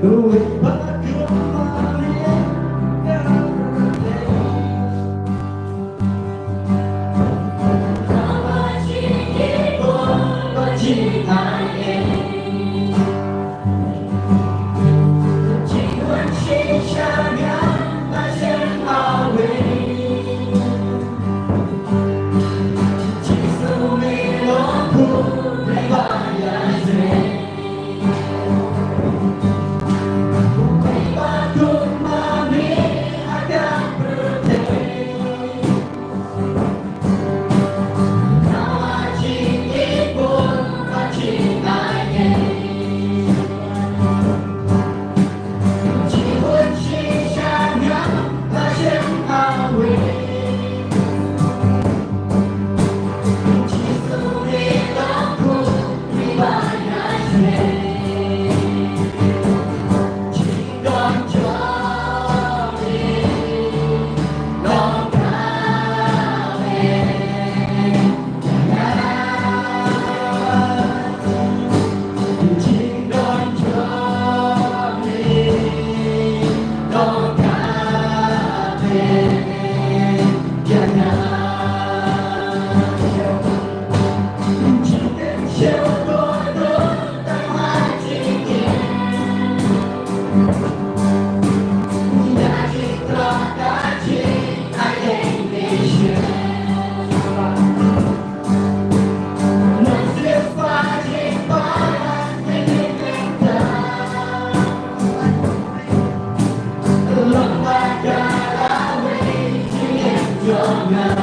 Duit bagus money every day. Nama Cikipo, Cinaye. Jiwan Shishaga, Mashin Awe. Jisumi Lompu, Ribaya Zre. Jangan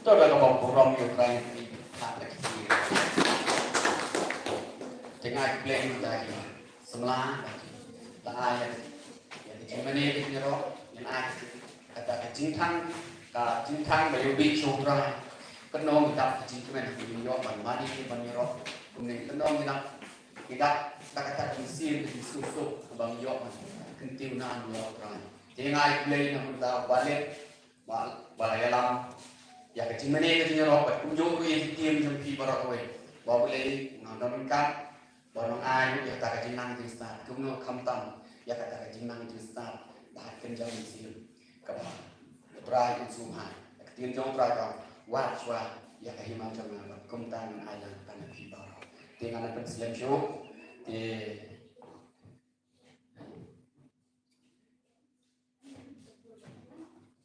Tôi đã có một rong nhiều cái hạt đặc biệt. Tiếng Anh play tại semula là ai yang di mana ini roh yang ai kata cintang bayu bicu rai kenong kita cintaman di yo mani roh kemudian kenong kita kata mesin di susu bang yo kentiu nan yo rai tiếng ai play na kita balik lam ya kecil mana kecil roh cũng dùng cái tiêm trong khi barat oi bawa beli nonton kan barang ai ya kata kecil nang di start kemudian kamtam ya kata kecil nang di start bahat kenjang mesin kapan try itu hai kecil jong try kau wat ya kehiman jangan kumtan ayam tanah di barat dengan apa selain show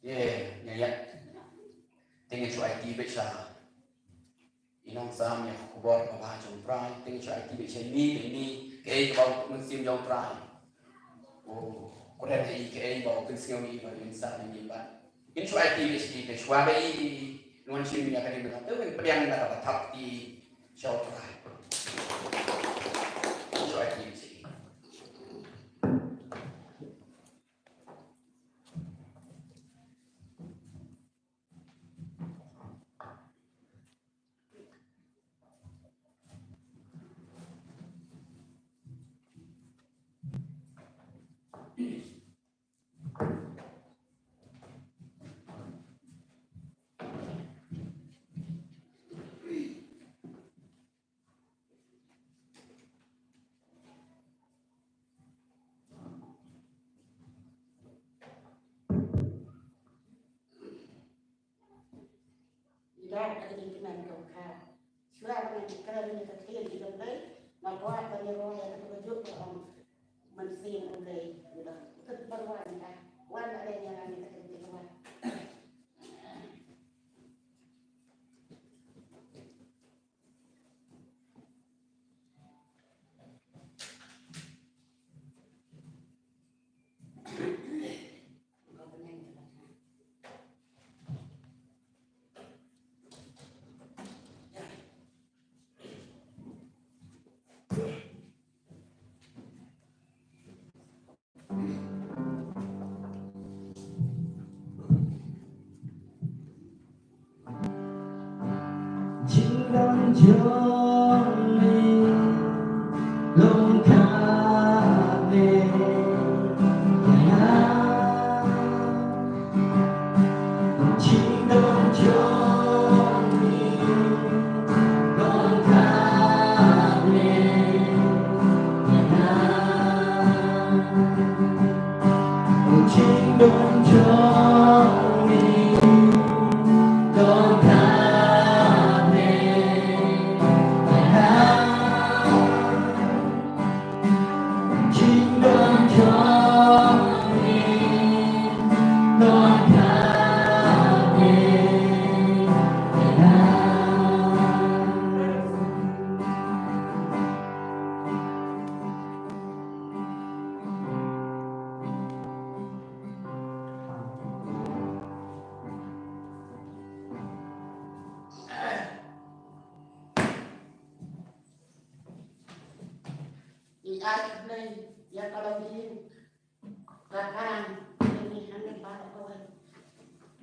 ya dengan cuai tiba sah inang sam yang kubur apa jom prai dengan cuai tiba sah ini ke bau musim jom prai oh kuda ke bau kensiau ni baru insan ini ba in cuai tiba sih ke cuai nuan sim yang akan dibilang tu kan pedang dah dapat tap di jauh prai cuai tiba sih Tidak ada kemungkinan kau kah? Suara yang dikatakan ini kecil di dalam membuat penyeruan yang terwujud dalam mesin oleh sudah terperwan dah. Wan ada yang kita kerjakan. Chính trong mình lòng cả về chính trong mình lòng cả về chính trong mình lòng cả Ikat play ya kalau di belakang ini hanya pada kawan.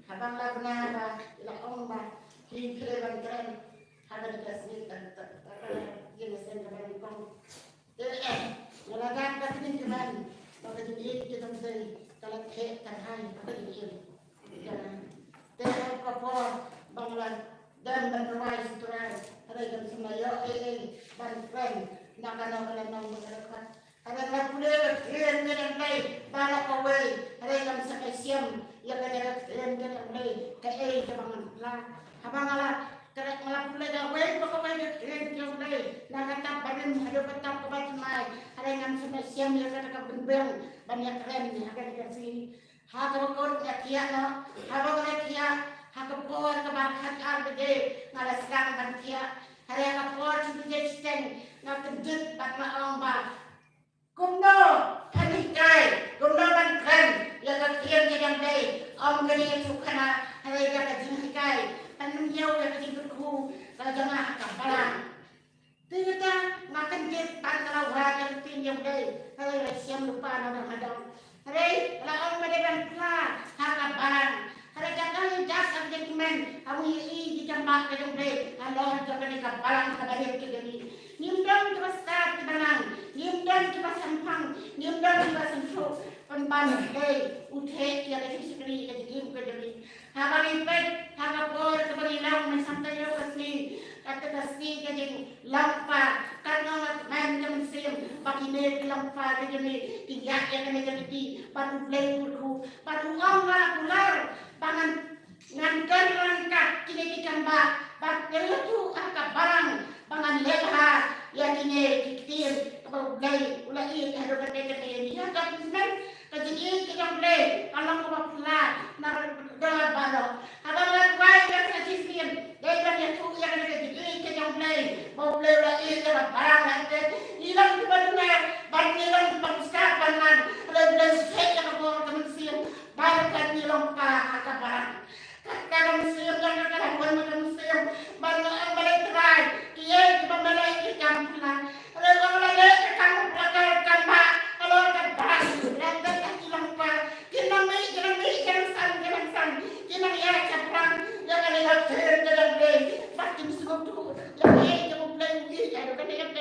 Habang lagu nara, ilah omba, kiri keren, habang dikasih ini sen kembali kong. Ngelagan tapi ini kembali, maka jadi kita mesti kalau kek terhai apa ini. Jangan. Teh kapor banglan dan berwai suturai, ada yang semua yo ban keren. Nakana nang berkat. Ada kapule keren dengan baik, balak away. Ada yang sampai siam, yang ada keren dengan baik. Kae kebangan lah. Habang ala kerek ngelapule dah way, pokoknya keren dengan baik. Nakata badan ada petang kebat mai. Ada yang sampai siam yang ada kebenbeng banyak keren ni akan dikasih. Hakapun kia no, habang kia hakapun kebakat arbede ngalaskan ban kia. Ada yang kapor sudah jadi nak kentut tak nak lomba. Kumdo, kanikai, kumdo bangkan, ya kakian yang day, om kini suka na, ada yang kajingkai, tanam jauh yang diberku jangan kapalan. Tidak makan jet pantau wajar pinjam deh. Hei siam lupa nama madam. Hei lawan madeban pula kapalan. Hei jangan jasa gentleman. Kamu ini dicambak ke deh. Kalau jangan kapalan pada hari ini. Nimdon kita start benang. Nimdon kita sampang. Nimdon kita sentuh. Penpan deh. Utek ya dari sekali ke jim ke jadi. Haba lipet, haba por kembali lang mensantai lo kasih. Kata kasih ke jadi lampa. Karena man jam siam bagi ne lampa ke jadi tiga yang kena jadi padu play burku padu awal bular pangan ngantar langkah kini dicambak. Bak jadi tu angkat barang pangan leha yang ini diktir kalau play ulai ada kata ini ya kan men kejadian kita play kalau mau pulang nak dalam balok abang lagi yang kejadian dia kan yang tu yang kejadian kita play mau play ulai dalam barang nanti hilang di mana ban hilang di pasar banan lebih sekali kalau teman siang barang kan hilang pak barang kalau musim yang akan buat musim banyak balik terai dia membeli ikan pulang kalau balik ikan pulang pak kalau kan pas dan hilang pak kita san kita ya capang yang ada yang terjadi pasti semua tu yang yang mulai ini ada kan yang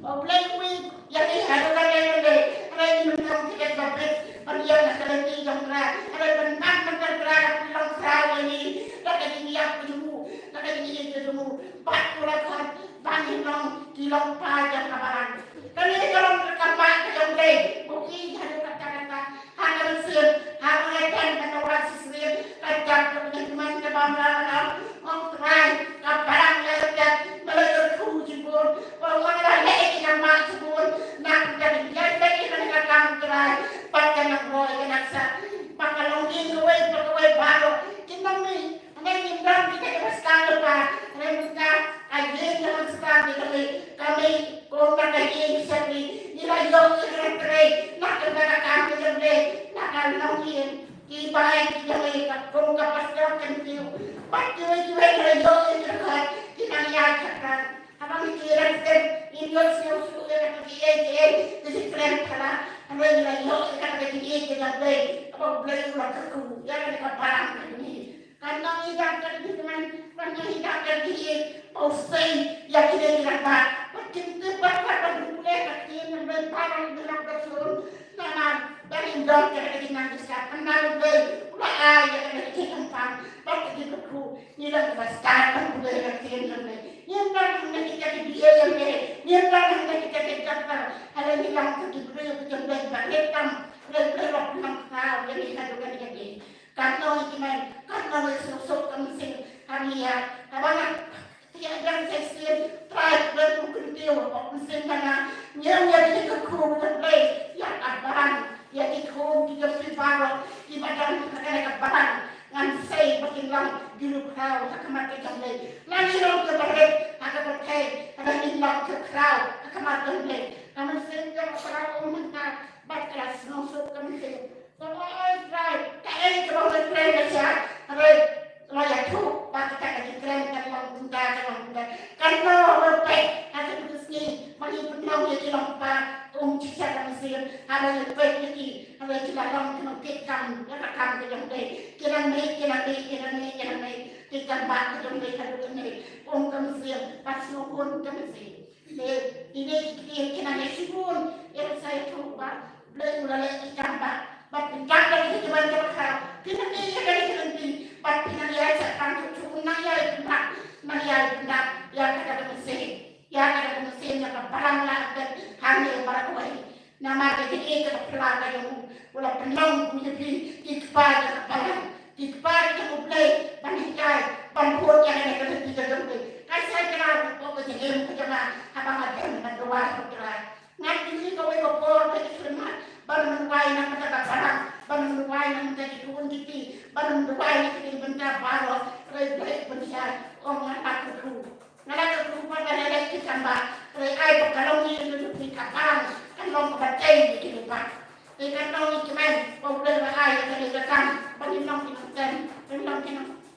mulai ini yang ada kan yang ada yang tidak dapat dia nak lagi yang ada benar pulang kau ini tak ada niat ketemu tak ada niat ketemu bat pulakan bangin long kilong pajak kabaran kan ini kalau kabar yang deh bukti ada kata-kata hanya mesin hanya kan kata orang sisir kajak teman ke bangladesh orang terai kabaran lewat melayu kujibun orang lagi yang masuk nak jadi jadi mereka kamu terai pakai nak boy nak sa pakalong ginaway bago kinami ang indang kita kebastado pa remita ayun yung stado kami kung nagayin sabi nilayo yung tray nakakakakami sabi nakalongin ibahin kinami kung kapasdaw kantiyo pagkiway nilayo yung kinangyakat ka habang ikiran din inyos yung suya na pag-iay kasi friend ka na ano yung nilayo ikan nagayin kinabay kapag blay ulang kaku yan ang kaparang kanini karena hidup dari teman karena hidup dari posting yang kita lihat makin terbakar berdua makin berparang dalam bersurut nama dari dong dari nanti sekarang nalar ulah ayah dari tempat bagi kita nilai kebastaran budaya kita yang kita dia yang yang kita dapat ada hilang kita kita berhitam berlok kau yang kita juga jadi karena iman karena susuk kami kami ya kawan tiada sesuatu try berkumpul mesin mana nyawa di kekuru terbaik yang abaran yang ikut di pribadi di badan mereka abaran ngan say makin lang dilu kau akamati jamle lagi long terbaik akapakai ada hilang ke kau akamati jamle kami sehingga para umat batas nusuk kami semua try kayak kalau try saja layak tu bagi kita keren kalau bunda karena berbaik ada tulisnya bagi penau yang dilompa cicak kami sih ada yang baik lagi ada yang dalam kena tekam yang akan kita kira kita bak kita kalau ini kami sih pas nukun kami sih ini kita nesibun yang saya coba mulai ikan bak jaga kita banyak hal kita ni yang nanti bak kita lihat sekarang cukup naya yang ada mesin yang barang lah dan hanya barang kau nama kita pelaka yang ulah penang menjadi ikbar yang mulai banyak bantuan yang ada di dalam saya kenal kau jadi macam apa macam dua nanti kau ikut firman baru menuai nak kata barang baru menuai nak menjadi tuan kita baru menuai nak jadi benda baru baik benda orang nak kru pada ada ditambah ai kalau ni di kapal kan long kebaca di lupa ikan long ikan boleh ai yang ada datang bagi long ikan long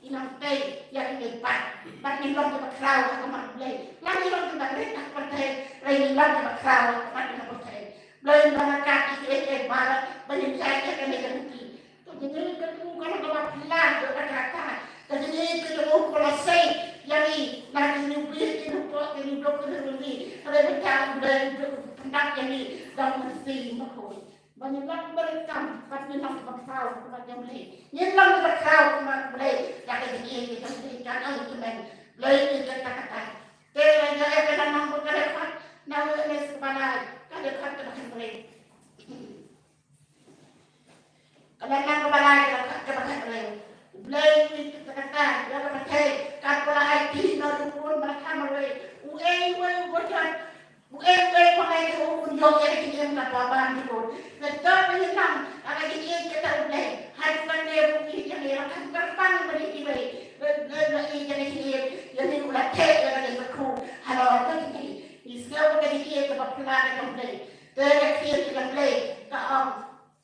inang teh yang ini bat ni long ke crowd ke mak blay lagi long ke mak rek tak pertai lagi long ke crowd mak ni pertai blay mana kaki ke mara banyak saya ke ni ke bukti to jadi ketemu kalau ke mak pilar ke kata jadi ketemu kalau say yang ni lagi ni beli ni pot ni blok ni ada macam blay pendak yang ni dah mesti makoi banyak berekam pasti nak berkau kepada boleh nyelang berkau kepada boleh yang ini kita berikan argumen boleh kita kata terus dia akan mampu kerja nawa ini sebenarnya kerja kerja boleh kalau nak kebalai kerja boleh boleh kita kata dia kata kalau IT pun mereka boleh bukan pakai unjuk yang kita nak bawa dulu. Betul memang kalau kita boleh haruskan dia bukti yang dia akan terbang beri ini. Jadi ulah cek yang berku. Halo apa ini? Islam bagi dia sebab kelar yang boleh. Terakhir yang boleh. Kau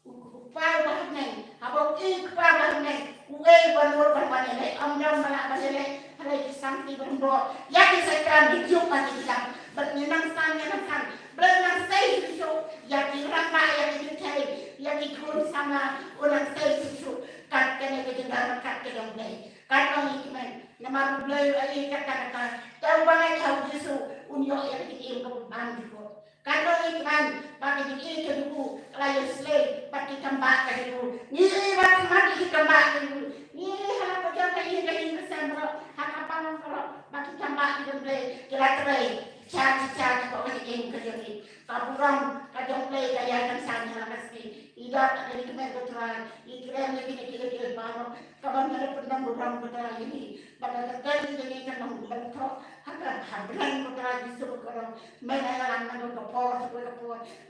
upah bahne. Abang upah bahne. Uai banur berbanyak. Amram malah banyak. Hari sampai berumur. Yang saya hidup masih hilang. Bernyang berenang saya susu yang dirangka yang dikai yang ikut sama orang saya susu kat kena kejendak kat kedong play kat orang iman nama play ai kata tahu bangai tahu susu unyo yang dikim ke bang juga kat orang iman bagi dikim ke dulu layu slay bagi tambah ke dulu ni bagi mati tambah ke dulu ni hala pejam kai kai bersama hak apa kalau bagi tambah ke play kira-kira cari kau ini kerjaan kaburang kajong play kaya kan sana mesti tidak dari kemen betulan ikram lagi kita baru kapan ada pendam burang betulan ini pada kali ini kan membentuk agar hablan betulan disuruh korang menayaran menurut kapor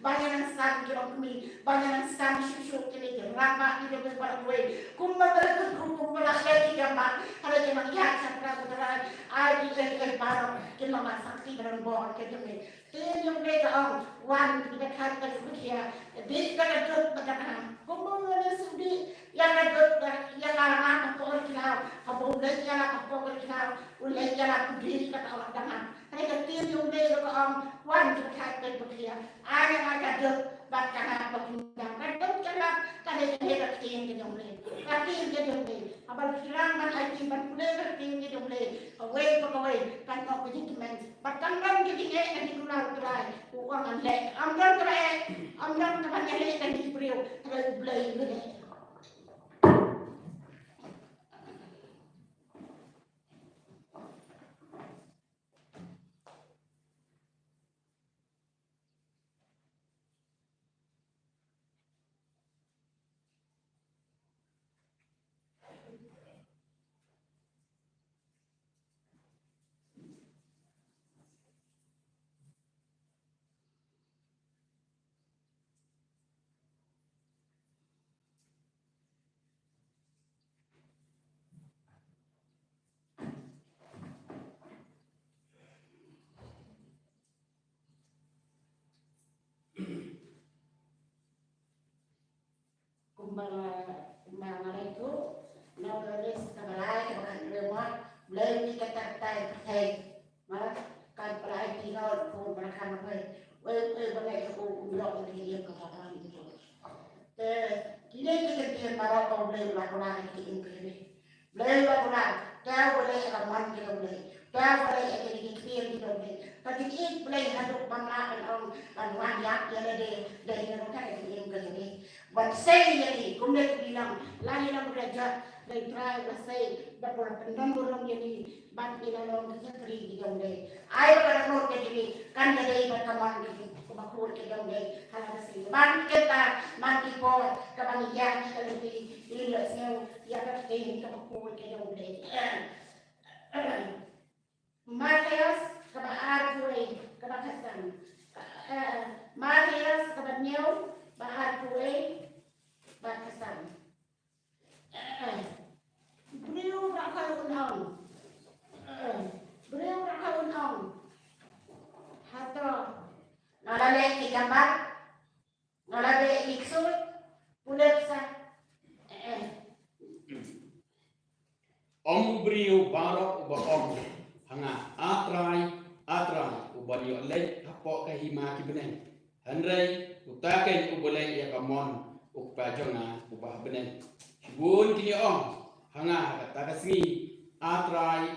banyak yang sam kira kami banyak yang sam susu ini ramah ini berapa gue kumma berikut kumma lagi gambar ada yang lihat sampai betulan ada yang baru kita masak dalam bawah kejadian. Yang mereka wan kita kata sekian. Di kita duduk berdagang. Kemudian sudi yang duduk yang anak apa orang apa ulah yang apa orang ulah yang apa diri kata orang dengan. Mereka yang mereka wan kita kata sekian. Ada yang duduk berdagang apa pun. Kan mereka yang kita mulai. Tapi yang kita mulai. Abang silang man aji ban mulai yang kita mulai. Away kan kau pergi kemen. Batangkan jadi yang digunakan terai. Uang anlek. Amran teman yang lek yang diberiu. Terai belai ini. Kumbang itu nawaris kabalai kebakan rumah belai kita tertai tertai malah kan pelai tinggal ku mereka makai balai ku blok dia katakan gitu kini kita dia marah kau belai lakukan ini belai lakukan dah boleh aman kita boleh dah boleh jadi clear kita boleh tapi ini boleh hadap bangla orang wanyak yang ada dari mereka yang ini buat saya jadi kemudian bilang lagi nak belajar dari try saya dapat pendam burung jadi bantu dalam kesehari di dalam day air pada nur jadi kan jadi berteman di kemakmur di dalam day hal masih bantu kita mati por kebahagiaan kita lebih ilusnya yang tertinggi kemakmur di dalam day Matias kebahagiaan gue kebahagiaan Matias kebahagiaan bahar kue batasan. Beliau rakau unang. Hato ngalale ikambar, ngalale iksud, pulet sa. Om beriu barok ubahong hanga atrai ubani oleh hapok kahima kibenen handrai utaken ubole ya kamon upajonga ubah benen bun kini hanga kata kasni atrai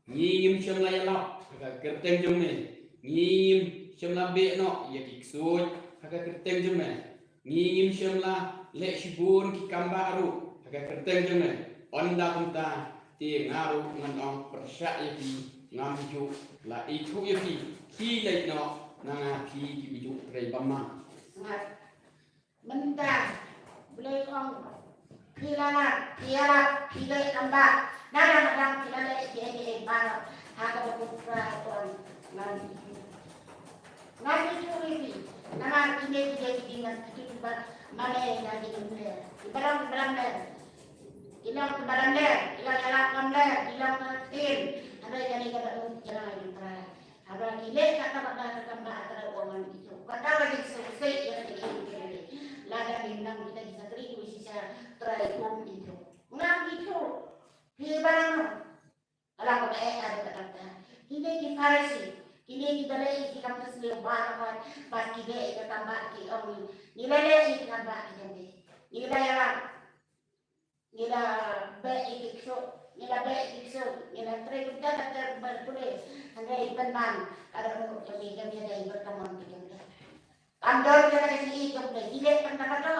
ngim shemla yalap kaka kerteng jomne ngim shemla be no ya kiksut kaka kerteng jomne ngim shemla le shibun ki kamba aru kaka kerteng jomne onda kumta ti ngaru ngan persya yaki ngamju la itu yaki ki le no nanga ki biju rei bamma Menda boleh Pilala, pile kamba, nadang pilala jadi barang, ada beberapa orang nanti curi, nama ini jadi dengan itu mana yang jadi mana, barang hilang barang hilang jalan hilang tin, ada yang kata jalan ada kile kata kamba antara orang itu, kata lagi selesai yang ini. Lada bintang kita bisa terigu sisa teraikum itu. Ngam itu, pilih barang. Kalau kau ada kata, kita di Farsi, kita di balai di kampus lebar pas kita tambah di orang nilai di tambah di nilai yang nilai baik nilai terus kita berpulih, hanya ikan ban, kalau mau kami ada berteman kita. Andor kita kasi ikut deh, tidak pernah kado,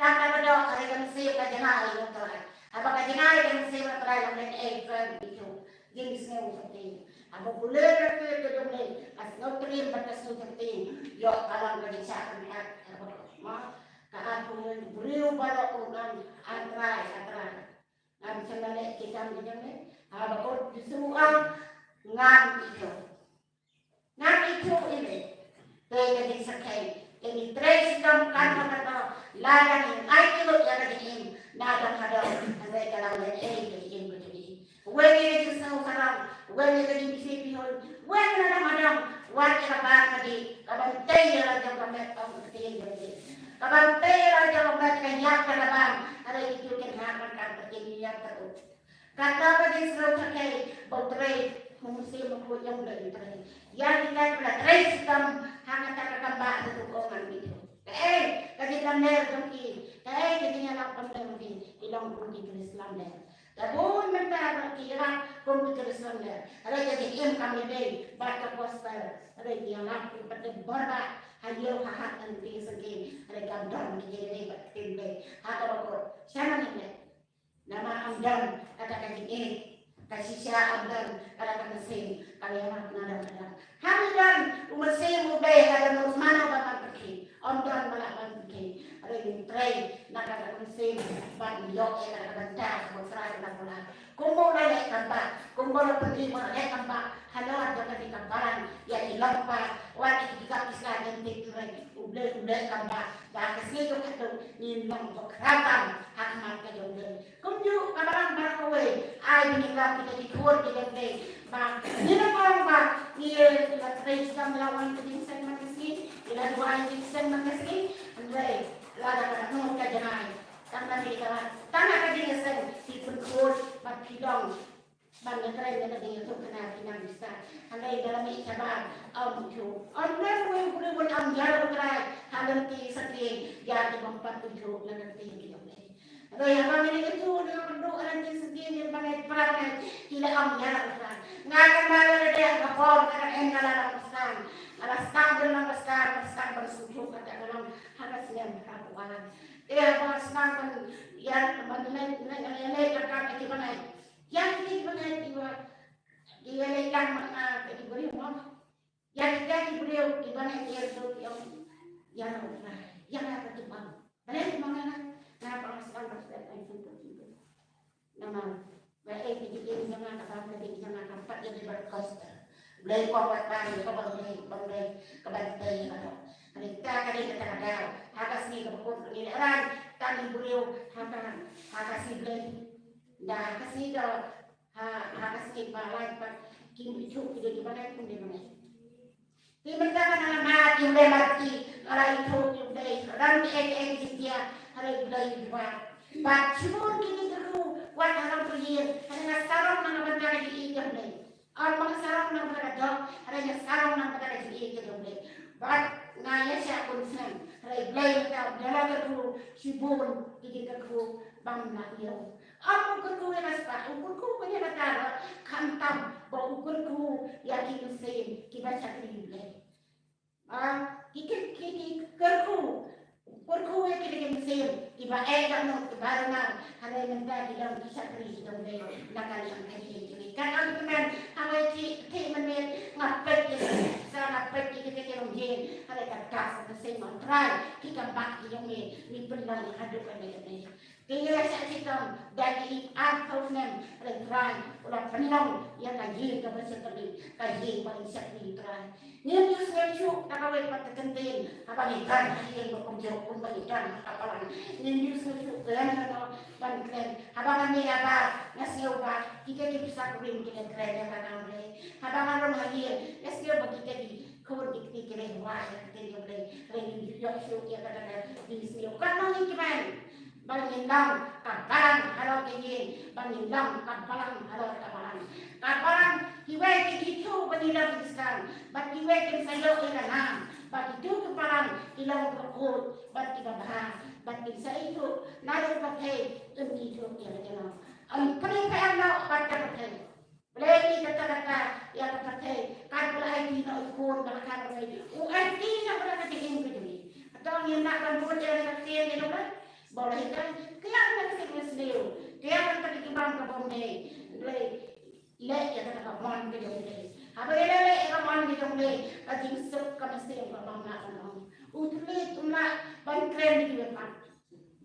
ada yang siap kajengai yang terakhir. Apa kajengai yang siap terakhir yang itu, jenisnya seperti. Apa boleh berarti dulu as notrim batas seperti, yo kalau nggak bisa kan apa, kalau boleh beriu pada orang antara, nggak bisa nilai kita macamnya. Apa kau semua ngam itu ini. Jadi sekai, jadi tres dam kata ladang yang itu yang ini nadang ada kalau yang ini begini. Wei itu sekarang, wei itu bisa pihon, wei nadang wajib apa tadi, kapan tayar aja kamet kamu jadi, kapan tayar aja kamet kenyak kapan ada itu kenyaman kan terjadi yang terus. Kata apa di sekai, baterai mesti mengkujung dari baterai. Yang kita belajar sistem hanya terkembang itu orang itu. Kasi kamer kami, kasi nyala kami ilang kunci Islam deh. Tapi mereka kira kunci Islam deh. Ada jadi kami deh, baca poster, ada yang laku pada berba, hadir hahat dan segi, ada gambar jadi batin deh. Atau apa? Siapa nih? Nama Amdan katakan ini. Kasih siapa dan katakan mesin kalian nadang. Hamdan mesin budaya kada mana bapak pergi. Amdan malah pergi. Ada yang train nak mesin ban yok yang ada bentar berserai nak. Kumpul lelek tambah, kumpul pergi lelek tambah. Halo ada di kamparan yang hilang pak. Wajib juga bisa ganti train. Udah tambah. Dah kesini tu kata ni nong keratan hak marka jauh. Kumju kamparan berkowe. Ai meninggal kita dikur kita deh. Bang, ni nak bang. Ni kita train kita melawan kejadian manusia. Kita dua kejadian manusia. Andai lada nong kajanai. Tanpa kejadian si penkur berkidong. Bangga keren kita dia tu kena pinang bisa. Andai dalam ibadah tu. Andai boleh amjar keren. Hadam ti sakit. Jadi mempat tujuh nanti kita boleh. Andai apa ini itu dengan berdoa nanti sakit yang banyak perangai. Tidak amjar keren. Ngakan malam dia kapor keren engkau dalam Alaskan dalam alaskan bersujuk kata dalam harusnya berkakuan. Dia alaskan yang menilai terkait gimana. Yang ini benar dia lekan mana jadi beriau yang kita beriau di mana dia itu yang apa tu bang benar mana nak perasaan itu nama baik jadi jangan apa jangan tempat jadi berkos beli kuat bang kebantai mereka kita ada hakas ni kebukut ni orang tadi beriau hakas ni beli dah kasih dah kasih balai pak kini cuci di mana pun di mana. Di mana kan anak yang mati kalau itu yang dan dia hari itu dua. Bacun kini dulu Wat haram pergi, hanya sarong nang benda di ikan ni. Orang sarong nang benda dok, hanya sarong nang benda di ikan ni. Bat ngaya siapa pun senang. Hanya belai kita dalam kerku, sibun di kerku, bang nak dia. Orang kerku yang asal, kerku punya kata kantam, bawa kerku yang kita sen, kita cakap ni. Kita kerku. Kurku yang kita mesir, tiba dah nak kebarangan, hari nanti kita bisa beri dong deh, nakal yang kaji ini. Kan teman, hari ti menit ngapet kita, sana ngapet kita kerong jen, hari kertas mesir mantrai, kita bak yang ni benar aduk ini. Kira kita dari atau nem retrai, ulah penong yang kaji kita bersekali, kaji paling sekali retrai. Ni sesuatu tak boleh patut kentin, apa ni kan yang berkunjung pun berikan apa ni sesuatu keren atau keren. Apa ni apa nasihat apa kita bisa kurim kita keren apa namanya. Apa orang lagi nasihat bagi kita di kau dikti keren wah kita boleh keren di YouTube ya kadang-kadang di sini. Kan ni keren. Bangin lang kapalang halo kini bangin lang kapalang halo kapalang hiwai itu banilang Islam bat hiwai kan sayo ilanam bat itu kapalang ilang berkut bat kita bahas bat bisa itu naik pakai ini itu ya ang pernikahan na bat pakai boleh kata-kata yang pakai kan boleh tidak ikut bahkan boleh UIT yang berada di sini atau yang nak rambut yang kecil itu boleh kan? Kelihatan sekali sendiri. Kelihatan tadi kembang ke bombe, lek ya kata kawan ke bombe. Apa lek kawan ke bombe? Kajing serap kamasi yang kawan nak kawan. Utlet bantren di depan.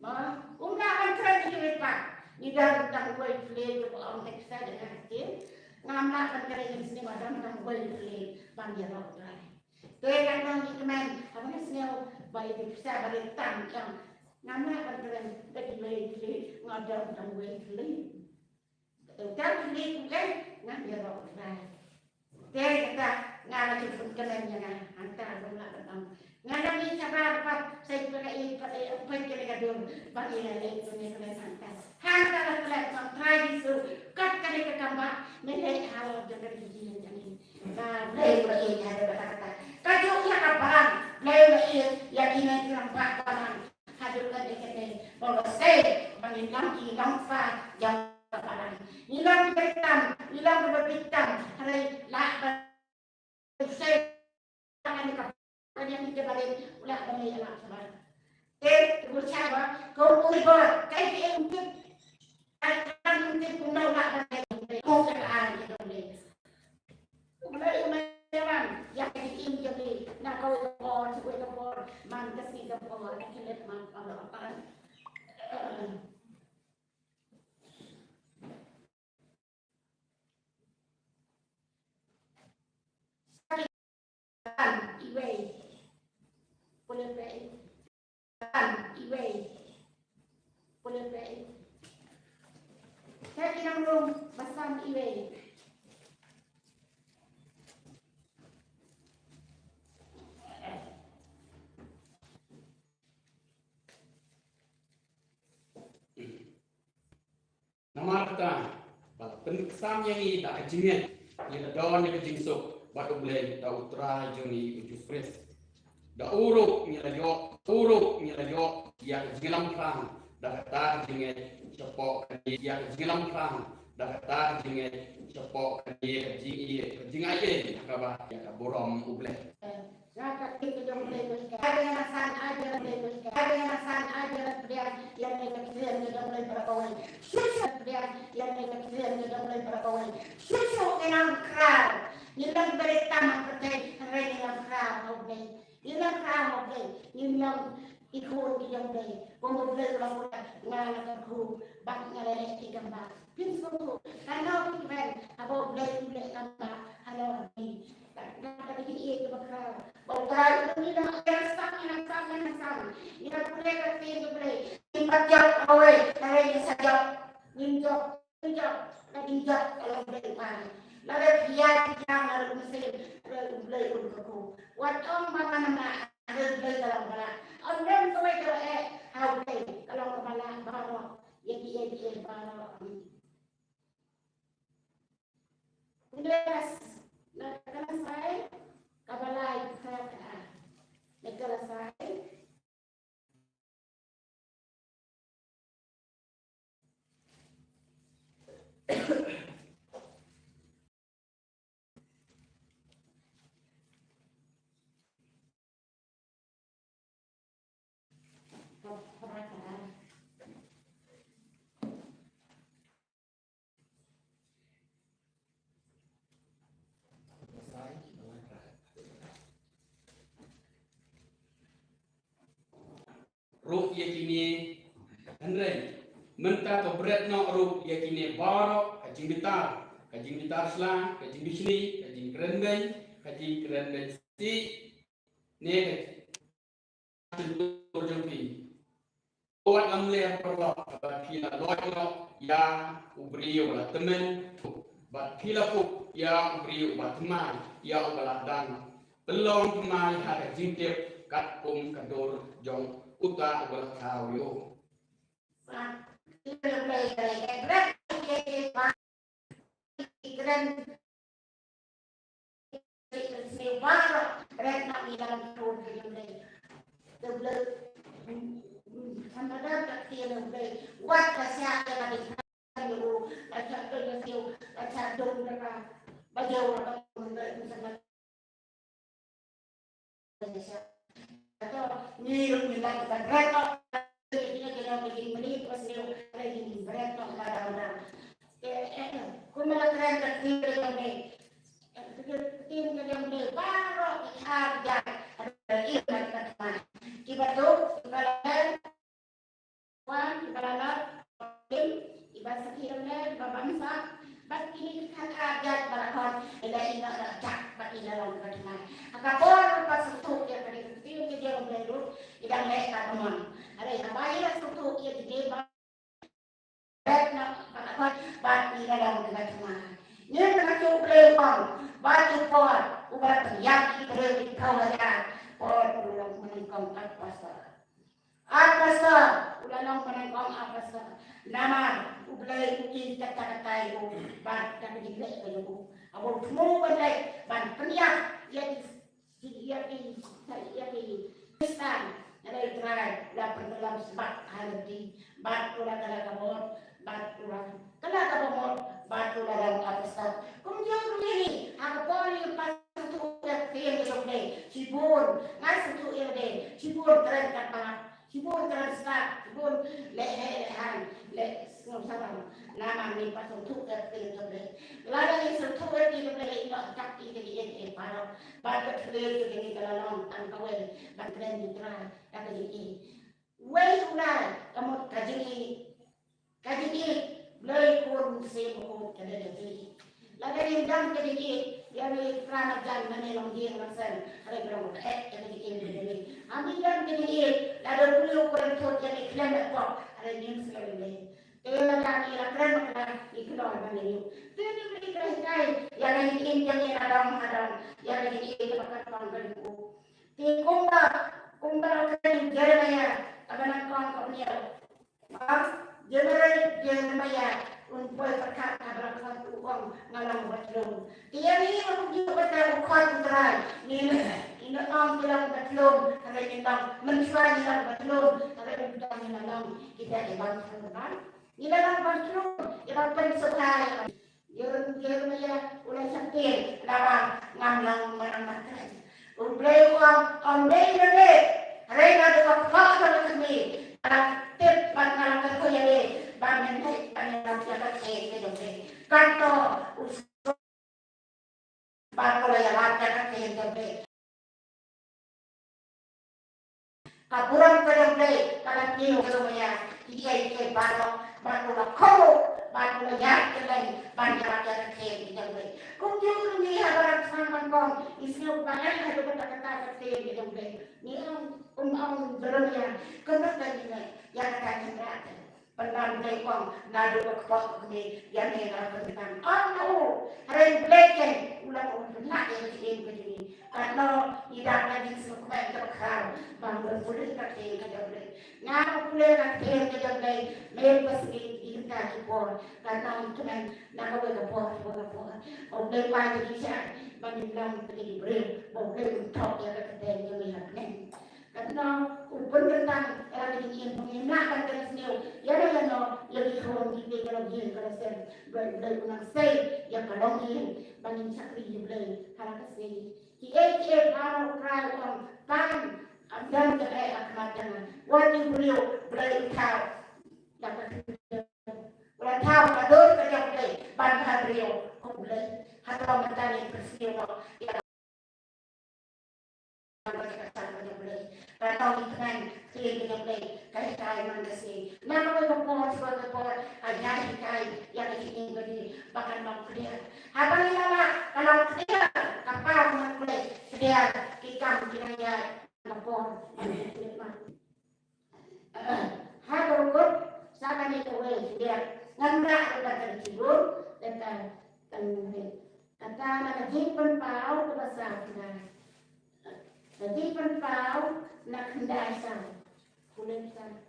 Bantren di depan. Di dalam tangguh utlet orang tekstil dengan kecil. Ngamla bantren yang sini madam tangguh utlet banjir orang. Tekan orang itu men. Apa ni sini bayi tekstil bayi tangkang. Nama bantren dari lei ngadam tangguh lei. Dan lei bukan ngambil orang. Dia kata ngala cepet kenanya hantar bunga tentang ngala ni siapa dapat saya pakai apa yang kadung bagi lei punya kena hantar. Hantar kelak try itu kat kali ke kambak melek hal dari sini jadi. Nah, lei lei ada kata. Kajuk ya kapan? Lei yakin yang pak hadirkan dekatnya, kalau saya mengilang fa yang kapalan, hilang berhitam, hari lah saya akan kapalan yang kita balik ulah balik anak sabar. Bersama kau urut, kayak untuk punau ulah balik, kau kelaan itu boleh. Mulai yang diim jadi nak kau kapor mantas ni kapor akibat man apa iway boleh saya bilang belum pasang iway. Nama kata, kalau peniksan yang ini tak kejingan, ia daun yang kejingsuk, batu belai, dah utara joni ujus pres. Dah uruk nyelajo, ia kejilam kerang, dah kata kejingan, cepok kejingan, ia kejilam kerang, dah kata kejingan, cepok kejingan aje, kabah, ia kaburam ubleh. Zakat kita jom boleh ada yang asan ajar yang kecil kita boleh berkawan. Susu yang kecil kita boleh berkawan. Susu enam kral, nilang beritama percaya nilang kral boleh, nilang ikut dia boleh. Kemudian kalau ngalah aku bak ngalah ikan. Pintu karena kita apa boleh tambah halo ni. Kata ini bakal bawa ini dah sama. Ini boleh kerja boleh. Impat jauh awal, hari saja ninjok kalau boleh mana. Lalu dia lalu mesin boleh untuk Wat makan mana boleh dalam bala. Orang tu kalau kalau bala bahawa Yaki para Ulas nagkalasay kabalay sa nagkalasay Ruh yakini Andre menta to berat no ruh yakini baro kajing bitar slang kajing bisni kajing keren si ne tur jumpi buat amle perlo pila loyo ya ubrio la temen bat pila pu ya ubrio bat teman ya ubala dan belong teman hada jingtip kat kador jong uta ubala kau yo nama ublay ukin kata-kata itu ban kami diglek itu abang semua bandai ban peniak yaki Islam ada Israel la perdalam sebab hati ban ulah kabur ban ulah kabur ban ulah dalam atas kemudian ini aku boleh pas untuk yang ini sibur ngas untuk ini sibur keren kata sibur keren start sibur lehan sama nama ni pasang tu terkini lada ni sentuh terkini boleh ilah tak ini para pada terkini ini kalau angkawai bantren jutra kata ini wei ulai kamu kaji ini boleh pun semu kada jadi lada ni dam jadi ini dia ni kerana jalan mana long dia macam ada berapa kada ini ambil dam jadi ini lada bulu kurang tu jadi klaim apa ada ni sekali Kaya keren ikhlas bani. Jadi mereka kaya yang ini yang adam yang ini pakai pangkal itu. Ti kumba kaya Jeremia akan kau punya. Jeremia untuk berkat berkat uang ngalang betul. Dia ni untuk berkat uang terai. Ini orang bilang betul, kalau kita mencuai bilang betul, kalau kita bilang kita ibarat sebentar. Ilalang pantro, ilang pansukay. Jeremia ulah sakit, lawan ngamlang manamatay. Ublay ko ang day na day. Aray na doon fakta na kami. Tip pagkalang ko yan Bamin ay panilang siya kasi ito. Kanto, uso. Bago lang yung hati kasi ito. Kaburang ka ng day, kalatiyo ka lumaya. Ikay bago la komo, bago la yak lagi, bago la yak kasi ito. Kung yung niya barang sama kong isyo banyak ada kata-kata kasi ito. Ni ang Jeremia, kung bakit niya yang kata-kata. Pendan tekong nado kepok ni yang ni kalau pendan. Oh no, hari blacken ulang nak yang ini begini. Karena tidak lagi semua terkau bangun boleh kaki kejalan. Nak boleh kaki kejalan, lepas ini kita kipor. Karena itu kan nak boleh kipor. Boleh pagi kita bangun pergi beri, boleh untuk yang kita yang lihat ni. Karena upun tentang orang ini mengenakan dari sini, ya ada yang dikorong di dalam dia kalau sen beli unang say yang kalau ni bangin sakri beli harap say. Kita para orang pan dan kita akan jangan. Wajib beli tahu dapat beli tahu kador kerja beli bantu beli beli atau mentari bersih ya. Ratau ikan clean dengan baik, kai mangasi. Nama berpor ajar kai yang ini beri bahkan mau kerja. Apa ni nama kalau kerja kapal mau kerja ikan kiranya berpor. Harus sama ni tu dia ngambil kita tidur dan kata nak jemput pau ke pasar kita. Jadi penpau nak hendak sang, kulit sang.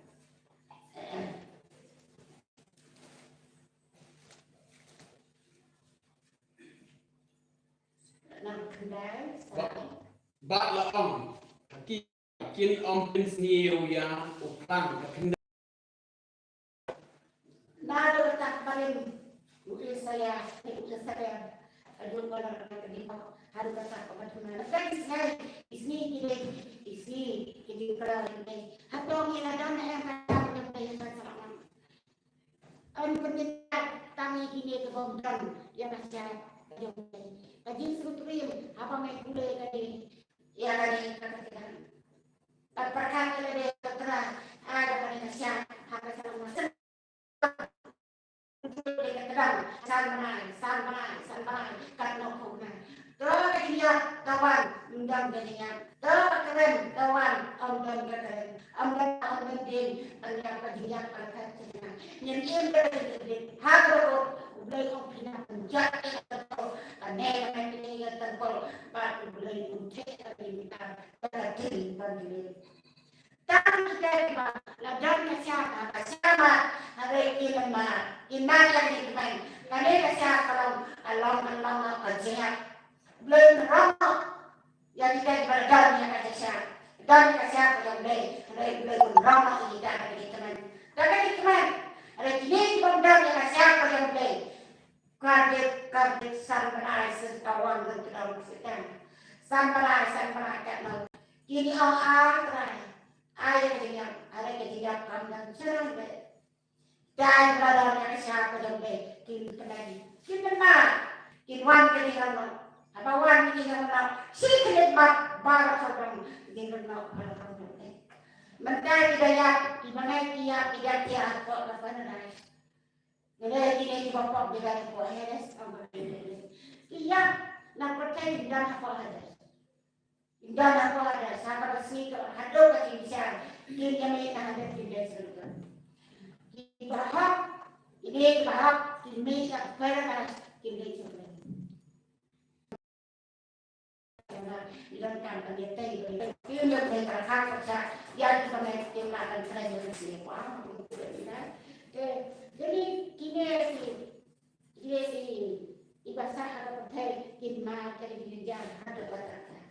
Nak hendak sang. Bak laong, kin om pensniu yang upang hendak. Nado tak paling mungkin saya. Aduh kalau nak kerja harus kasar kebetulan. Tapi isni kita kalau ini. Hatong ini ada yang macam ni macam. Penting kami ini kebongkar yang macam yang kaji sutrim apa mai kule kali ya kali katakan. Perkara ini terang ada kali nasihat hak sama. Santai, karena kau nak. Terus dia kawan, undang dia. Terus keren kawan, undang keren. Undang dia, undang dia perkataannya. Yang ini harus boleh opini penjat atau aneh yang terpol, baru boleh uncet atau minta berarti bagi. Tapi kita ladang siapa sama hari ini mana yang dimain. Karena siapa kalau Allah kerja belum ramah yang kita berdalam yang ada siapa dan siapa yang belum ramah ini dan teman. Tapi teman hari ini berdalam yang siapa yang belum kardit sampai sekawan dan kita sedang sampai kan ini orang ayat yang ada ketidakan dan serang dan berada siapa yang baik kini kembali kita wan ketinggalan apa wan ketinggalan si kelimbat barat orang ketinggalan kalau mentari daya di mana dia apa nak jadi ini bapak dia itu ada sama dia nak percaya dan apa ada. Dan apa ada sama resmi hadau ke insan dia yang ada di desa itu. Berhak ini perkara kita juga. Dalam kata dia tahu dia mereka berhak yang kita mesti akan kerja siapa. Jadi kini ibasah ada percaya kima dari dia ada perkara.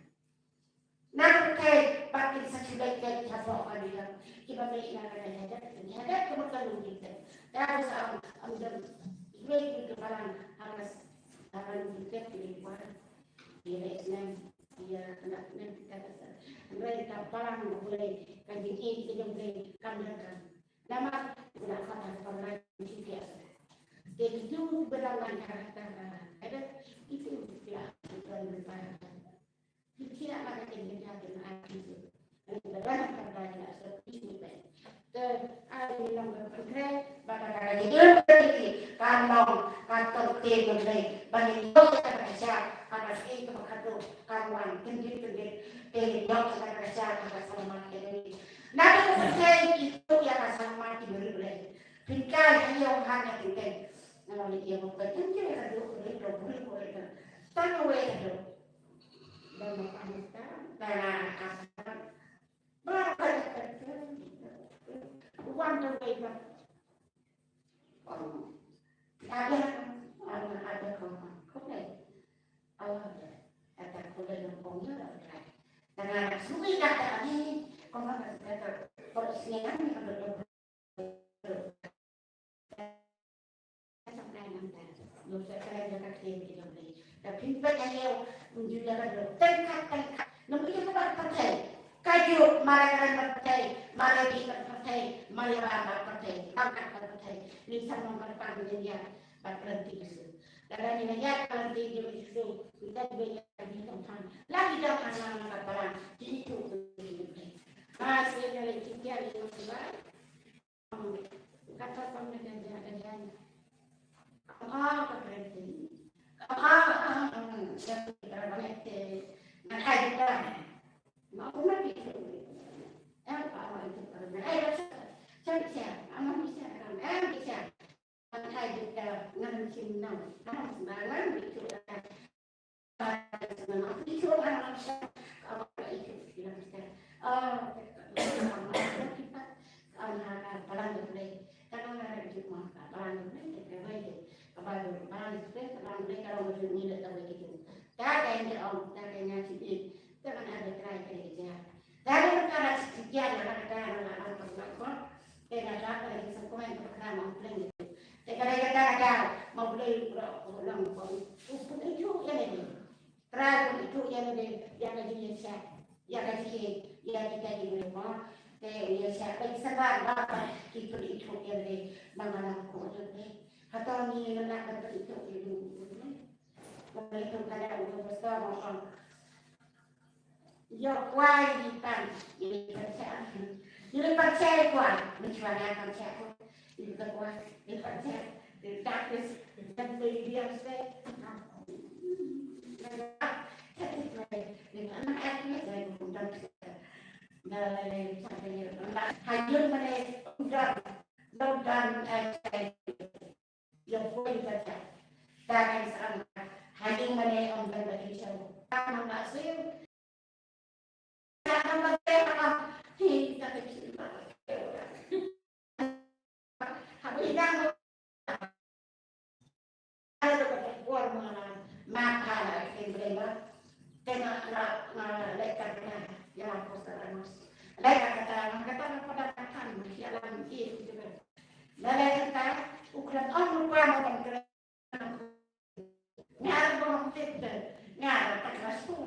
Nak percaya pakai sesuatu yang siapa ada kita beri nama ada kemudian kita. Terus ambil itu kemarin harus kita pilih mana dia anak kita besar. Mereka parang boleh kaji ini kita boleh kamerakan. Nama tidak kata orang biasa. Jadi itu berlawan kata ada itu tidak berlawan. Tidak ada yang dengan itu. Berlawan kata tidak seperti itu. Ada yang berpikir bahwa itu kalau kantor tim mulai bagi dokter kerja karena itu berkata kawan kendit dokter kerja karena selamat ini. Nanti saya itu yang selamat diberi Pincar iyo hanya tinggal. Kalau dia mau berjalan dia duduk di rumah boleh kan. Tanpa wajah. Dan makan dan akan berapa uang terbaik. Ada kau ada kuda yang punya ada. Dan suami kata ini kau kata persiapan yang berdoa. Nous avons la quatrième qui est la plus belle année du Labrador. Nous pouvons pas partir. Kayu, Marakan partai, Maradi partai, Malaya partai, Angkat partai. Ini sama berpadu dia berhenti itu. Dan ini ya berhenti itu kita banyak di tempat. Lagi dah anak-anak barang itu. Masih ada lagi dia itu juga. Kata pemerintah dan berhenti. Nak ada. Mau nak itu. Apa itu kerana? Saya anak bisa kan? Bisa. Saya juga ngan cinta. Ngan sembarang itu. Itu orang apa itu bilang saya. Kita anak barang boleh. Kalau ada di rumah barang boleh kita boleh. Kalau barang itu barang boleh kalau macam ni dah tahu gitu. Tak ada yang orang tak ada yang sih. Jangan ada try kerja. Dari perkara sekian ada anak-anak perempuan. Tidak ada lagi sekolah yang program plan itu. Tidak ada mau beli ulang pun. Itu yang ini. Try itu yang ini yang lagi siap. Yang lagi yang kita di rumah. Yang siap. Bagi sebab apa itu yang ini mengalami kode. Atau ni nak itu itu. Kalau itu kada untuk besar orang. Yo quay đi tận đi bắt xe qua mình cho anh con xe qua đi bắt qua đi bắt xe đi đặt cái chân đi đi ăn xe dengan anak ini saya undang dari sampai hadir mana undang yang boleh baca dan sama hadir mana undang bagi saya karena masih thì ta phải chịu habis đang ada perempuan makan yang berema tengah lekarnya yang aku sekarang lekar kata pada makan jalan itu juga lekar kata ukuran orang lupa makan keren nyar bom tete nyar tak masuk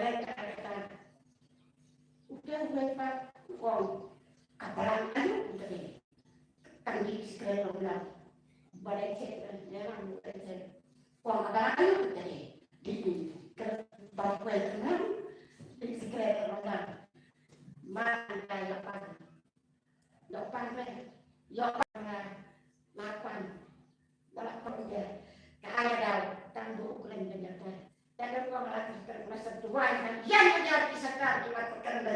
lekar kata udah berapa uang kapalan udah deh tanggi sekarang ulang balik jalan udah uang kapalan udah deh di bawah kan di sekarang ulang mana kayak apa depan lapan dia keadaan tangguh kalian ternyata. Dan kalau lagi masa tua yang menjadi sekar di waktu kerja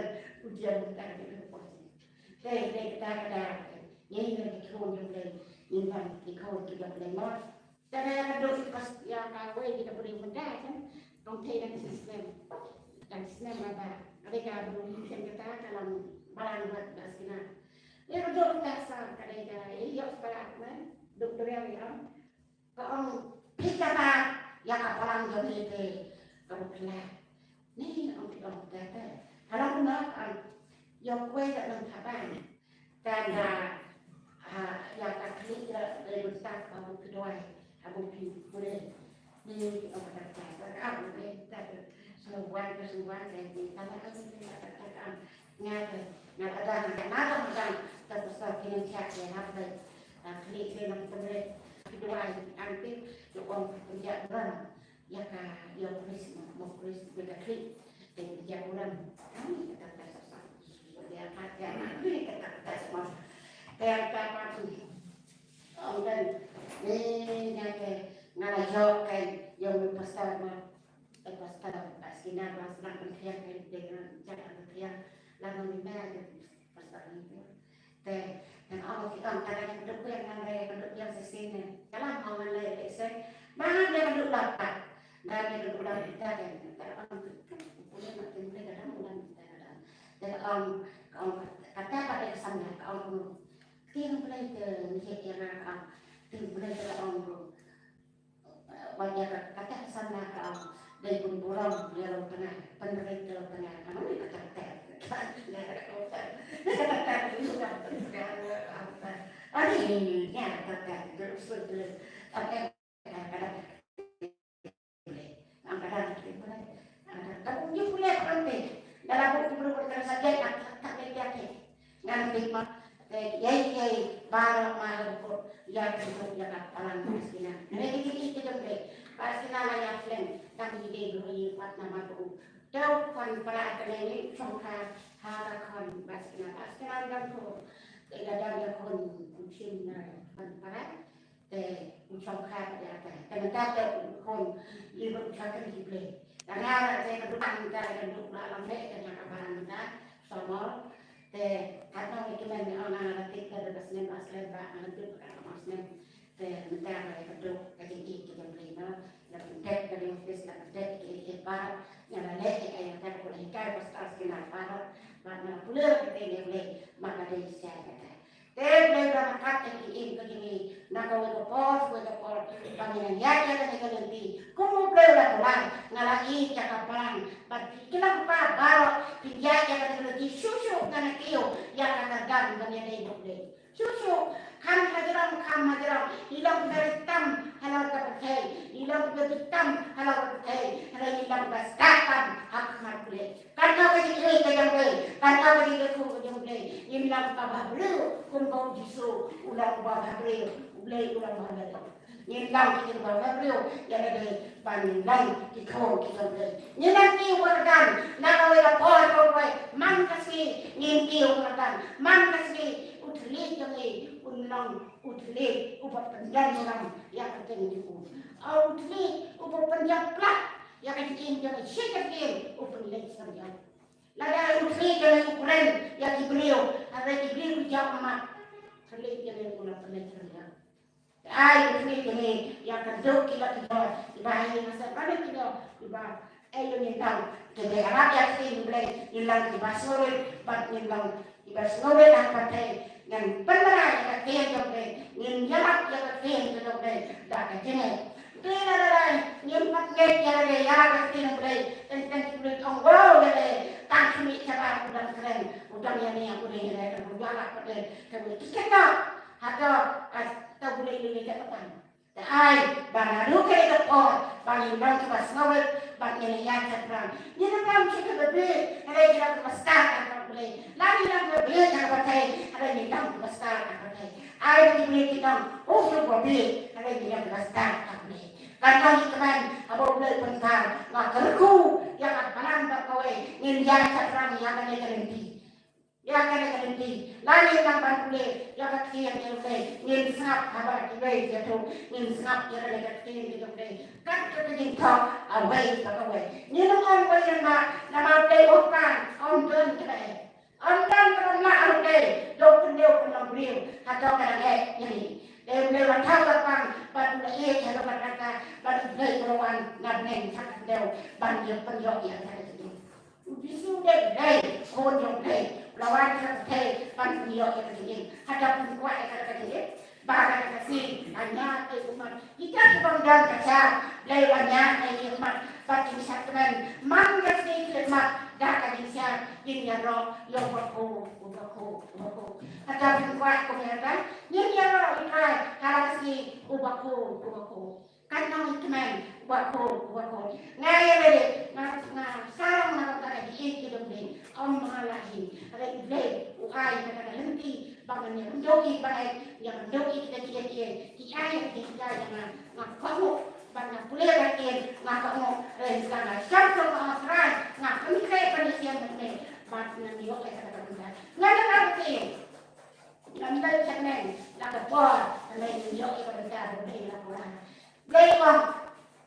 ujian bukan di posisi. Kita ada yang dikau juga yang dikau juga boleh. Dan ada dosis pas yang kau kita boleh mendah kan, konten sistem dan sistem apa? Mereka belum bisa kita dalam barang buat basina. Ya betul dasar mereka. Iya sekarang dokter yang kau kita yang apalang jadi kalau ni orang kata kalau nak yang kue tak nampak dan yang tak klik dari besar abu kedua abu boleh ni orang kata apa boleh tak semua dan di tanah kan ngat ada macam terbesar kini cak yang apa klik dengan boleh kedua anti orang kerja orang ya ka yang mau tulis beda klik dan kerja orang kami kata dia kata ini kata semua kayak apa sih dan ini ngajak kan yang pasal pasina pasna kerja dengan cara kerja lalu mana pasal itu dan Allah kita antara yang duduk yang raya duduk yang sesini dalam orang lain saya mana dia duduk dapat dan dia duduk dalam kita dan antara orang punya makin mereka dalam bulan kita dan kata pada kesannya orang tim mulai ke Nigeria tim mulai ke orang banyak kata kesannya dari pemburam di laut tengah penerit di laut tengah kamu ini kata Adinya kata terus kadang-kadang tapi dia boleh penting dalam buku berkata saja tak yakin nanti yai baru malu yang disebut yang apalan Palestina. Mereka itu boleh Palestina layak film kami ide beri nama tu. Jauh kan para akademi songkar harakan Palestina dan tu ada kon kucing kan para songkar ya kan. Tapi kon ibu cakap boleh. Karena saya kedudukan kita duduk dalam mereka yang kabaran kita sama. Karena kita orang ketika ada Senin asal berangkat ke Senin, negara mereka duduk ketinggi kita beriman, dan dek dari ofis dan dek kita bar, yang lain yang kita boleh ikai pas kita bar, mana pulau kita ini boleh maka dia siapa kita. Boleh berangkat ini begini, nak kau pos, panggilnya ya kita nanti, kamu boleh pulang, ngalai cakapan, kita baru pinjai kita nanti susu karena kio yang akan terganggu dengan hidup dia. Susu kan hajaram, hilang dari tam halau terpercaya, hilang dari tam halau terpercaya, hilang bastakan hak boleh. Karena begitu kita boleh, karena begitu kita boleh. Hilang apa boleh, kumpul jisu ulang apa boleh ulang apa. Hilang kita boleh, yang ada pandang kita boleh. Nanti wargan, nak awal apa man kasih ngimpi wargan, man kasih utli jangan ulang utli ubat panjang orang yang ketemu itu. Utli ubat panjang plat yang ketemu jangan sikit ubat lagi panjang. Lada utli jangan ukuran yang dibeliau, ada dibeliau jauh amat. Utli jangan ulang panjang. Utli jangan yang kedua kita dibahagi masa pada kita dibah. Ayo nintang kita rakyat ini boleh hilang di basuri, bat hilang di basuri dan pakai yang benar yang kaya jodoh, yang jarak yang kaya jodoh, dah kejenis. Tidak ada yang pakai yang ada yang boleh, dan boleh tonggo boleh, tak cuma cara udah keren, udah yang boleh yang berjalan pada kami kita atau boleh ini depan. Ai banaru ke depan, banilang kita semua bagi yang terang. Ini kan kita berdua, ada yang besar kan boleh. Lagi yang berdua yang berkai, ada yang besar kan berkai. Ada yang kita berdua, ada yang besar kan boleh. Karena itu kan, apa boleh pentar, nggak kerku yang akan berkawai, yang terang yang ada yang terhenti. Ya kan nanti lagi yang boleh yang kecil yang boleh yang sangat kabar boleh jatuh yang sangat yang ada kecil yang boleh kan kita jengkau away ni orang boleh nama boleh bukan ondan kerana boleh dokun beliau atau kerana ini boleh wajar lapang pada kalau kata pada boleh perawan nabeng sangat jauh banjir penjok yang ada itu bisu deh kon yang deh lawan kita panggil kita ini, hadapun kuat kita ini, bagai kasih hanya umat kita sebanggan kaca, lewatnya ini umat bagi misalkan mangga sih umat dah kajian ini roh yang berku, hadapun kuat kemudian ini roh ikai kalau kasih ubaku, karena itu men ubaku, ngaya sarang nak hidup ni, lagi, ada iblis, ukai, ada henti, bangunnya mendoki baik, yang mendoki kita kita yang kamu, banyak boleh bagian, kamu, sekarang siapa orang kamu kaya penelitian begini, banyak dia kata kita, nggak ada arti, nggak ada channel, nggak ada bor, nggak ada dia kata begini laporan, lewat,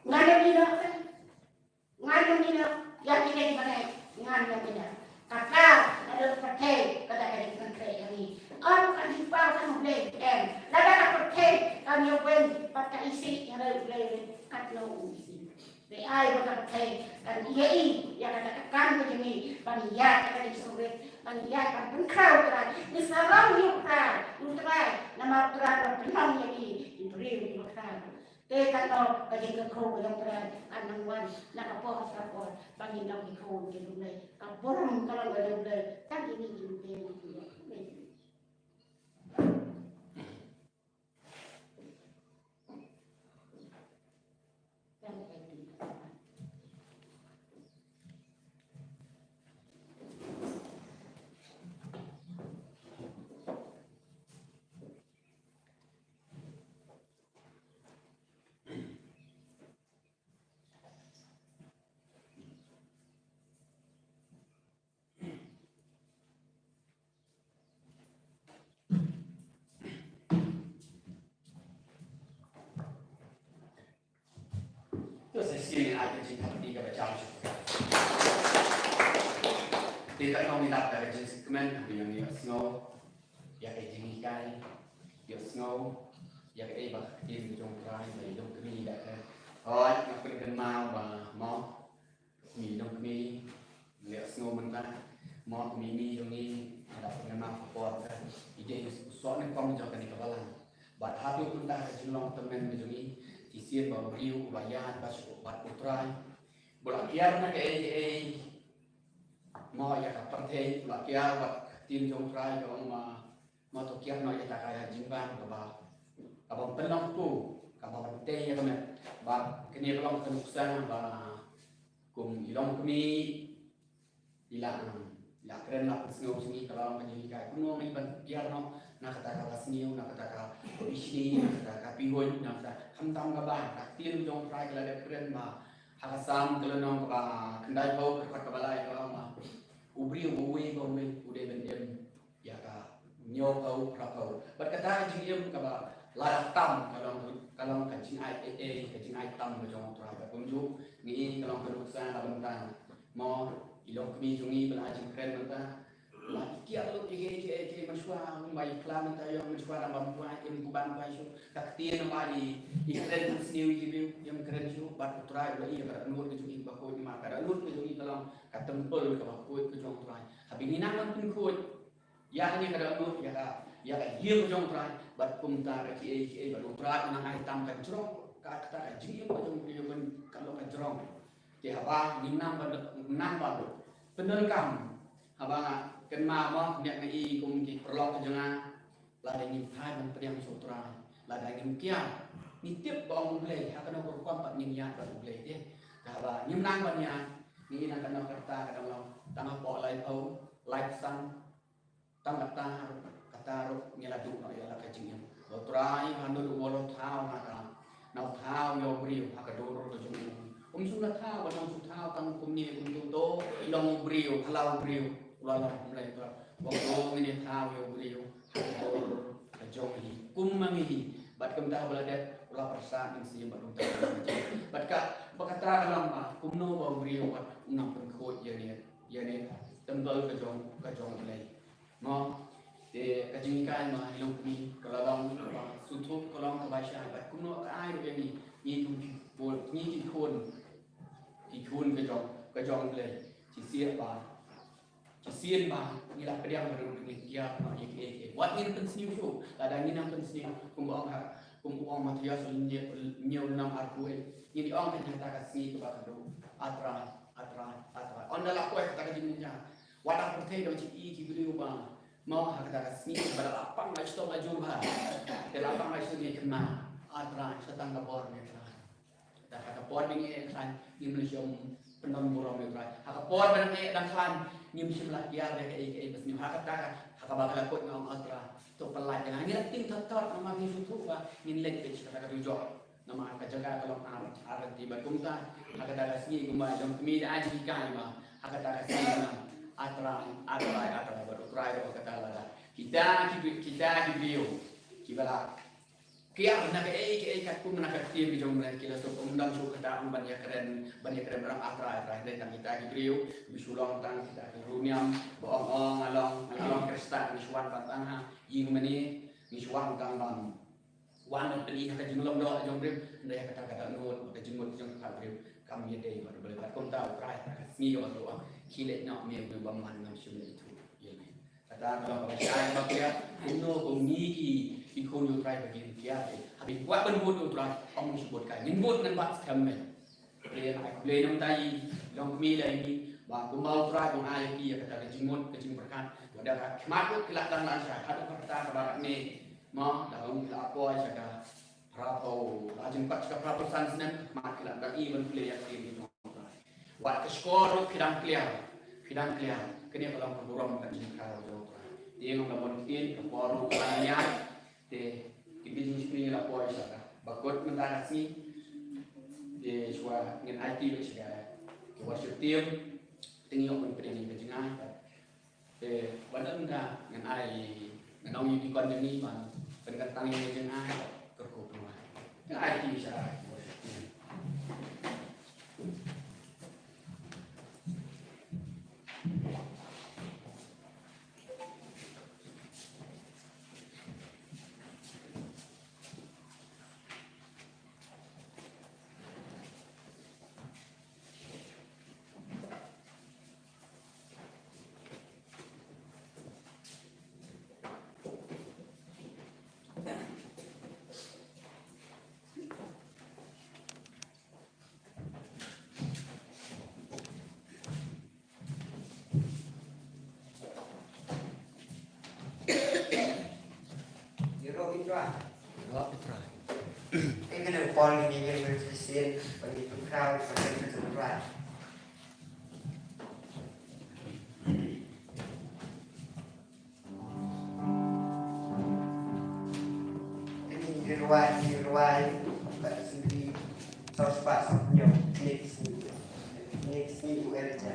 nggak ada dia, yang kita di mana? Ngan yang tidak. Kakak ada pakai kata dari menteri ini. on kan di bawah kan boleh lada nak pergi kan yo wen pakai isi yang ada boleh kat no isi de ai bukan pergi kan iya yang ada kan begini ban ya kan di sore ban ya kan pun kau kan ni sarang yo kan utrai nama utrai penang ini itu real kan te kan no kaji ke kau yang berat anang wan nak apa apa bagi nak di kau di mulai kan borong kalau ada mulai kan ini juga Itu sesi yang ada di tiga macam itu. Tidak kau minat dari jenis kemen yang dia snow, ya kayak jenis kai, dia snow, ya kayak bah tim jong trai, dari jong kemi dah kan. Oh, nak pergi mau bah mau, mi jong kemi, dia snow mentah, mau mi jong ni, ada pergi mau support kan. Ide soalnya kau menjauhkan di kepala. Bat hati mentah jumlah teman jong ni. Isir baru riu bayan basuk bat utrai bola kiar na ke mau ya kapante bola kiar bat tim jong trai ko ma to kiar no ya takaya jimban ko ba abang penong tu kabang te ya kamet ba kini pelong kenuksan ba kum ilong kami ilang la keren la snow sini kalau menjadi kai kuno ni ban kiar no nak kata kata sniu nak kata isni nak kata pihon nak kata hamtam kaban nak tim jong try kalau ada keren ma hakasam kalau nong ka kendai bau kat kabalai kalau ma ubri uwe ude bendem ya ka nyo bau rakau berkata jingiem ka ba larak tam kalau kancing ai tam jong try ka kunju ni kalau perusahaan labentan mo ilong kami jungi belajang keren mentah kia lu ke masua mai klam ta yo masua dalam buat im kuban pai su tak tien mari ikren sniu gibi yang keren su bat utrai lo iya kat nur ke jungi ba ko ni ma kada nur ke jungi dalam kat tempel ke ba ko ke jong utrai habis ni nang pun ko ya ni kada nur ya ka hiu jong utrai bat kum ta ke bat utrai nang ai tam kan jrong ka ta jingi ko jong ke ben kalau ka jrong ke apa ni nang ba bener kam abang kenma mo nek ngi kum ki perlok jangan lada ngim thai man priang sutra lada ngim kia ni tiếp bong ble ha kana ko kwam pat ngim ya ba ble de ka ba ngim nang ban ya ni na kana kata ka dang tang po lai au lai san tang kata ro ngela du no ya la ka jingim sutra ha no bolo thao na ka nau thao yo brio ha ka do ro jung sudah thao ba nang su thao tang kum ni kum to long brio halau brio lalu mulai tu, waktu ini tahu yang beliau, jauh ini, kumangi, bat kemdah belajar ulah persan yang sih baru tahu. Bat berkata lama, kumno baru beliau bat unang pengkot yani tembal kejong mulai. Mau de kejengkan mah hidup ni kalau sutup kalau kebaca bat kumno air yani ni bol ni ikon kejong mulai, cisiat bah. Kesian bah, inilah kediam baru dengan dia nak ikut. Wat ini pensiun tu, ada ini yang pensiun. Kumpuang material soalnya nyew nam arkuel. Ini orang ternyata kasih kepada tu. Atra. Onda lah kau kata jenisnya. Wadah pertei dong cik kibuli ubah. Mau hak kata kasih kepada lapang lagi tu maju bah. Lapang lagi tu dia kena. Atra setang kapor ni kan. Kata kapor ni kan di Malaysia penon burung ni kan. Kapor benar ni dan kan. Ngim simlah kiar dek bas nim hakat bakal kot ngam atra to pelaj jangan ni ting tatar nama ni sutu ba nin lek ke kata rujo nama ka jaga kalau ar di batumta hakat ada sini gumba jom kemi aji kai ba hakat ada sini atra baru try kata la kita video kibala Kia nak kat pun nak kia bi jom nak kita so pemdam so kata banyak keren orang atra dan kita gibriu bisulong tang kita runiam boong along kristan miswan patang ying meni miswan kang bang wan pedi kata jumlong do jom rim ndaya kata no kata jumut jom kata rim kami dei bar boleh kat konta atra ni yo do kilet nak me baman ngam sum itu yene kata kalau percaya bakia uno kongiki ikon yo try begini kia habis buat benbut yo try om sebut kai benbut nan bat kamen le nam tai long mi le ni ba ku mau try dong ai ki kata jimut kecing berkat ada mat kelak dan lancar ada kata kabar ni ma dalam apa jaga prapo ajeng pat ka prapo san senen mat kelak dan i ben play yang ini buat ke skor kidang clear kini kalau berurang kan jingkau yo dia ngomong tin ke poru kananya de bisnis ni la poi saka bakot mentara si de swa ngin IT saka ke wasu tim tingyo pun pedeni ke jengah de badan da ngin ai nong yu kon ni man pen tang ni jengah ke ko rumah ngin IT saka Cái này con thì mình phải xiên và mình cũng khao và mình phải dùng lại cái mình đi ruai bạn xin đi sau spa sau nhiều next ni u aja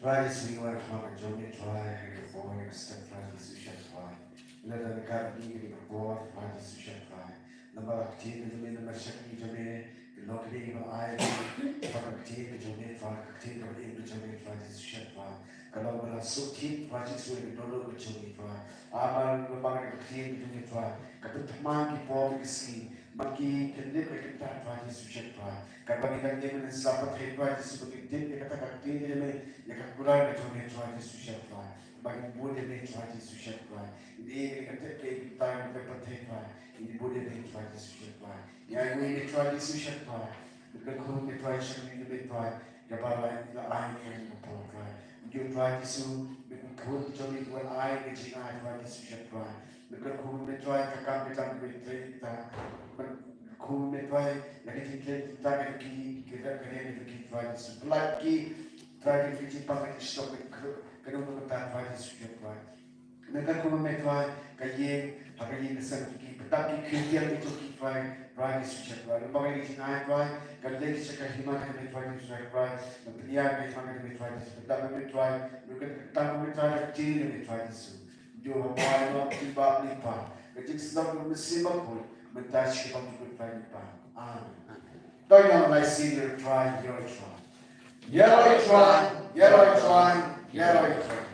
Try to see what I'm doing, try to avoid a step, try to see try. Let the God be the board, try to see try. Number 10 is in the machine, Lord, we will I for a team to donate for a team of able to donate for this ship for. Kalau belah sukti project sudah dulu kecuri for. Amal membangun team to donate for. Kata teman kita polisi maki kendip kita for this ship for. Kalau kita ni mana sahabat hebat seperti tim kita kata tim ni yang kurang to donate for this ship for. Bagi boleh donate for this ship for. Ini kata kita dapat hebat. Ini boleh donate for this ship for. Ya, ini try this ship for. Bukan kau ni try ship ni lebih try. Dapat lain yang kau try. You try this so bukan kau cari buat air ni cina try this ship for. Bukan kau ni try kakak kita lebih kita. Kau ni try lagi kita kita ni try this. Lagi try kita pakai stop kerana kita try this ship for. Mereka kau ni try kaya hari ini sesuatu tapi kerja itu try this ship for. Lepas ini cina try kalau lagi sekarang himan kami try this ship for. Dia kami try this. Tapi kami try bukan kami try kecil kami try this. Dia apa tiba lipa. Kecil sedang bersibuk pun mentasi kita untuk try lipa. Don't know my senior try, your try. Yellow try, yellow try, yellow try.